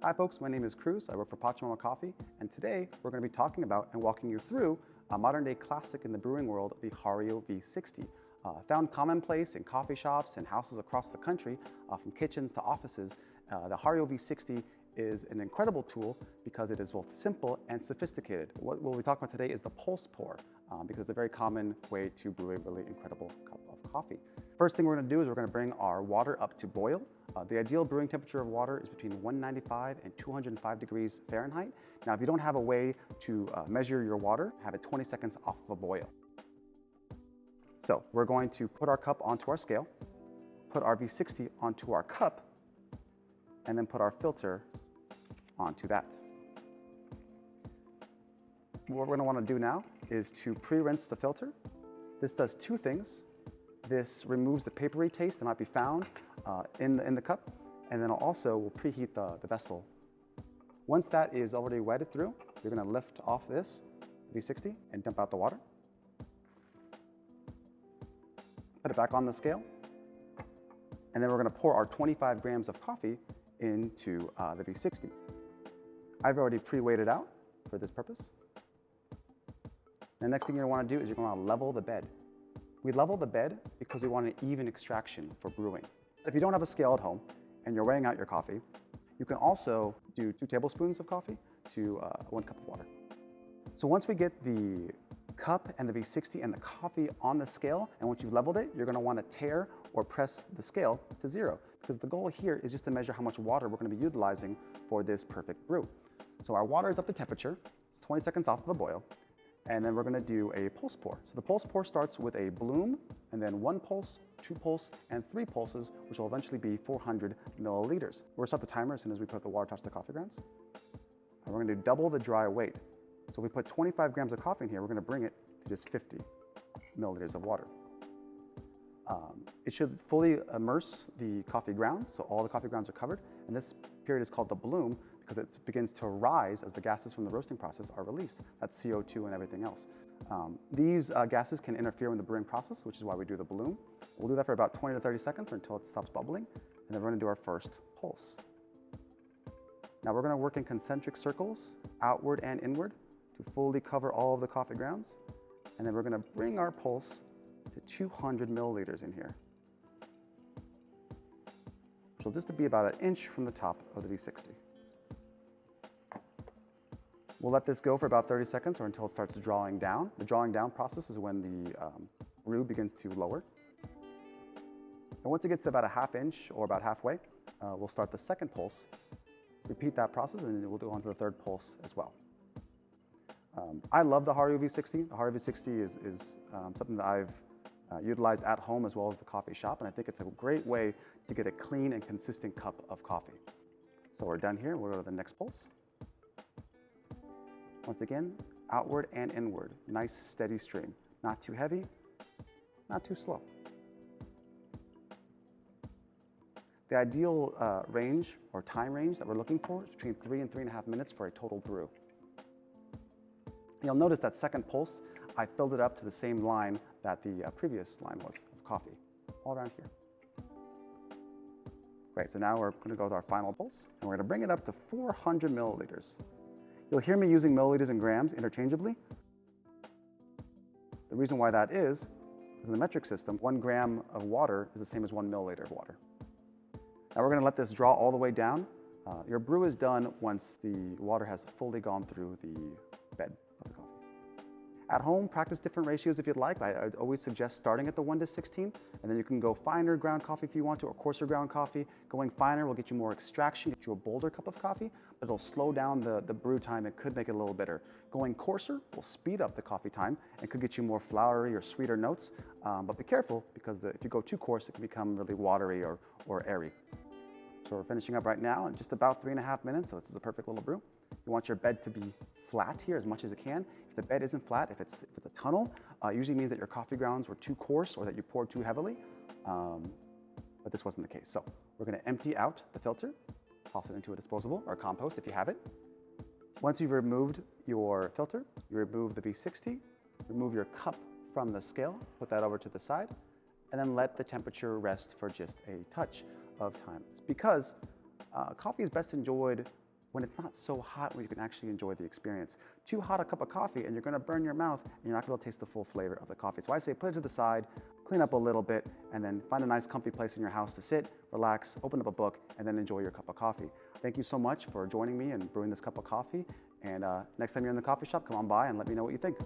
Hi folks, my name is Cruz. I work for Pachamama Coffee, and today we're going to be talking about and walking you through a modern day classic in the brewing world, the Hario V60. Found commonplace in coffee shops and houses across the country, from kitchens to offices, the Hario V60 is an incredible tool because it is both simple and sophisticated. What we'll be talking about today is the pulse pour, because it's a very common way to brew a really incredible cup of coffee. First thing we're going to do is we're going to bring our water up to boil. The ideal brewing temperature of water is between 195 and 205 degrees Fahrenheit. Now, if you don't have a way to measure your water, have it 20 seconds off of a boil. So we're going to put our cup onto our scale, put our V60 onto our cup, and then put our filter onto that. What we're going to want to do now is to pre-rinse the filter. This does two things. This removes the papery taste that might be found in the cup, and then also will preheat the vessel. Once that is already wetted through, you're going to lift off this V60 and dump out the water. Put it back on the scale, and then we're going to pour our 25 grams of coffee into the V60. I've already pre-weighed it out for this purpose. The next thing you're going to want to do is you're going to level the bed. We level the bed because we want an even extraction for brewing. If you don't have a scale at home and you're weighing out your coffee, you can also do 2 tablespoons of coffee to 1 cup of water. So once we get the cup and the V60 and the coffee on the scale, and once you've leveled it, you're going to want to tare or press the scale to 0, because the goal here is just to measure how much water we're going to be utilizing for this perfect brew. So our water is up to temperature, it's 20 seconds off of a boil, and then we're going to do a pulse pour. So the pulse pour starts with a bloom, and then 1 pulse, 2 pulse, and 3 pulses, which will eventually be 400 milliliters. We're going to start the timer as soon as we put the water touch the coffee grounds. And we're going to do double the dry weight. So if we put 25 grams of coffee in here, we're going to bring it to just 50 milliliters of water. It should fully immerse the coffee grounds, so all the coffee grounds are covered. And this period is called the bloom because it begins to rise as the gases from the roasting process are released. That's CO2 and everything else. These gases can interfere in the brewing process, which is why we do the bloom. We'll do that for about 20 to 30 seconds or until it stops bubbling, and then we're going to do our first pulse. Now we're going to work in concentric circles, outward and inward, to fully cover all of the coffee grounds, and then we're going to bring our pulse to 200 milliliters in here, which will just be about 1 inch from the top of the V60. We'll let this go for about 30 seconds or until it starts drawing down. The drawing down process is when the brew begins to lower. And once it gets to about 1/2 inch or about halfway, we'll start the second pulse, repeat that process, and we'll go on to the third pulse as well. I love the Hario V60. The Hario V60 is something that I've utilized at home as well as the coffee shop, and I think it's a great way to get a clean and consistent cup of coffee. So we're done here. We'll go to the next pulse. Once again, outward and inward. Nice steady stream. Not too heavy, not too slow. The ideal range or time range that we're looking for is between 3 and 3.5 minutes for a total brew. You'll notice that second pulse, I filled it up to the same line that the previous line was of coffee, all around here. Great, so now we're going to go to our final pulse, and we're going to bring it up to 400 milliliters. You'll hear me using milliliters and grams interchangeably. The reason why that is in the metric system, 1 gram of water is the same as 1 milliliter of water. Now we're going to let this draw all the way down. Your brew is done once the water has fully gone through the bed of the coffee. At home, practice different ratios if you'd like. I'd always suggest starting at the 1:16, and then you can go finer ground coffee if you want to, or coarser ground coffee. Going finer will get you more extraction, get you a bolder cup of coffee, but it'll slow down the brew time. It could make it a little bitter. Going coarser will speed up the coffee time and could get you more flowery or sweeter notes, but be careful because if you go too coarse, it can become really watery or airy. So we're finishing up right now in just about 3.5 minutes, so this is a perfect little brew. You want your bed to be flat here as much as it can. If the bed isn't flat, if it's a tunnel, usually means that your coffee grounds were too coarse or that you poured too heavily, but this wasn't the case. So we're going to empty out the filter, toss it into a disposable or compost if you have it. Once you've removed your filter, you remove the V60, remove your cup from the scale, put that over to the side, and then let the temperature rest for just a touch of time. It's because coffee is best enjoyed when it's not so hot where you can actually enjoy the experience. Too hot a cup of coffee and you're gonna burn your mouth and you're not gonna taste the full flavor of the coffee. So I say put it to the side, clean up a little bit, and then find a nice comfy place in your house to sit, relax, open up a book, and then enjoy your cup of coffee. Thank you so much for joining me and brewing this cup of coffee. And next time you're in the coffee shop, come on by and let me know what you think.